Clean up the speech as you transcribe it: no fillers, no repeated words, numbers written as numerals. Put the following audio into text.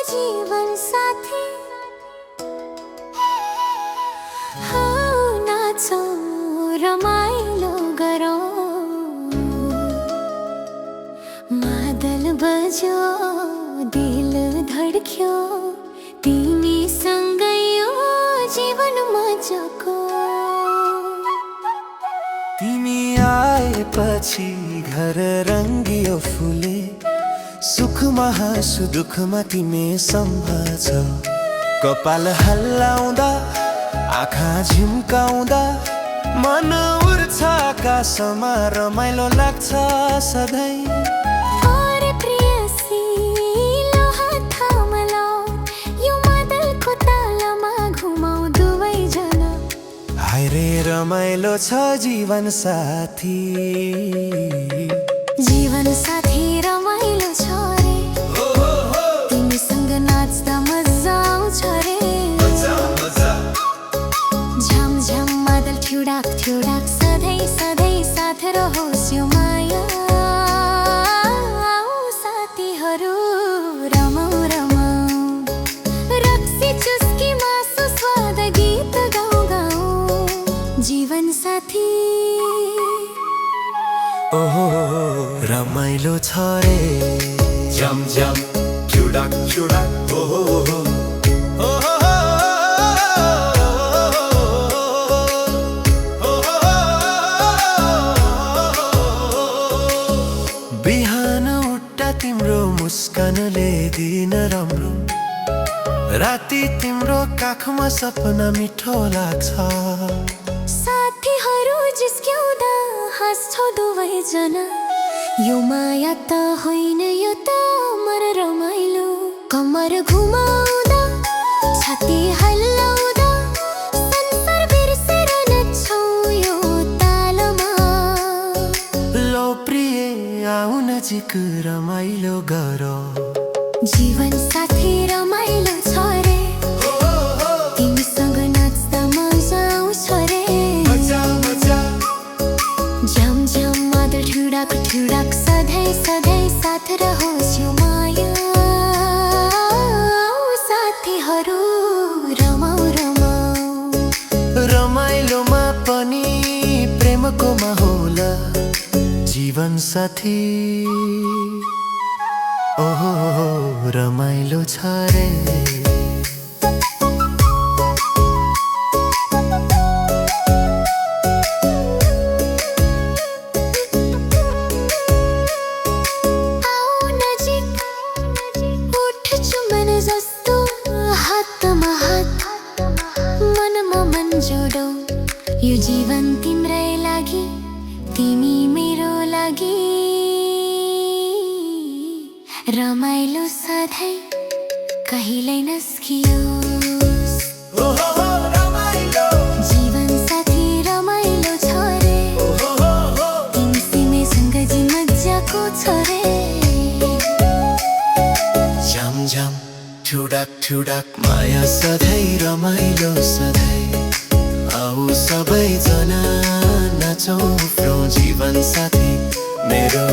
जीवन साथी नाचौँ रमाइलो गरौँ मादल बज्यो दिल धड्क्यो तिमीसँगै यो जीवन मजाको तिमी आएपछि घर रङ्गियो फुले सुखमा हाँसु दुःखमा तिमी सम्भाल्छौ कपाल हल्लाउँदा आँखा झिम्काउँदा मन उड्छ आकाशमा रमाइलो लाग्छ सधैँ अरे प्रेयसी लो हात थामलाऊ यो मादलको तालमा घुमाऊ दुवैजना हाय रे रमाइलो छ जीवन साथी जीवन साथी रमाइलो छ रे तिमीसँग नाच्दा मजा आउँछ रे झमझम मादल ठुडाक ठुडाक सधैँ सधैँ साथ रहोस् यो माया साथीहरू रमाऊ रमाऊ रक्सी चुस्की मासु स्वाद गीत गाउँ गाउँ जीवन साथी ओहो रमाइलो छ रे झमझम चुडाक चुडाक ओहो बिहान उठ्दा तिम्रो मुस्कानले दिन राम्रो राति तिम्रो काखमा सपना मिठो लाग्छ साथीहरू जिस्क्याउँदा हाँस्छौ दुवैजना यो माया त होइन यो त अमर रमाइलो कमर घुमाउँदा छाती हल्लाउँदा संसार बिर्सेर नाच्छौ यो तालमा लो प्रिय आऊ नजिक रमाइलो गरौँ जीवन साथी रमाइलो छ रे तिमीसँग नाच्दा मजा आउँछ रे झमझम मादल ठुडाक ठुडाक सधैँ सधैँ साथ रहोस् यो माया साथीहरू रमाऊ रमाऊ रमाइलोमा पनि प्रेमको माहौल जीवन साथी ओहो रमाइलो छ रे आऊ नजिक उठ्छु मन जस्तो हातमा हात मनमा मन जोडौ यो जीवन तिम्रै लागि तिमी मेरो लागि रमाइलो सधैँ कहिल्यै नस्कियोस् जीवन साथी रमाइलो छ रे तिमीसँग जी मजाको छ रे झमझम ठुडाक ठुडाक माया सधैँ रमाइलो सधैँ आऊ सबैजना नाचौँ उफ्रौँ जीवन साथी मेरो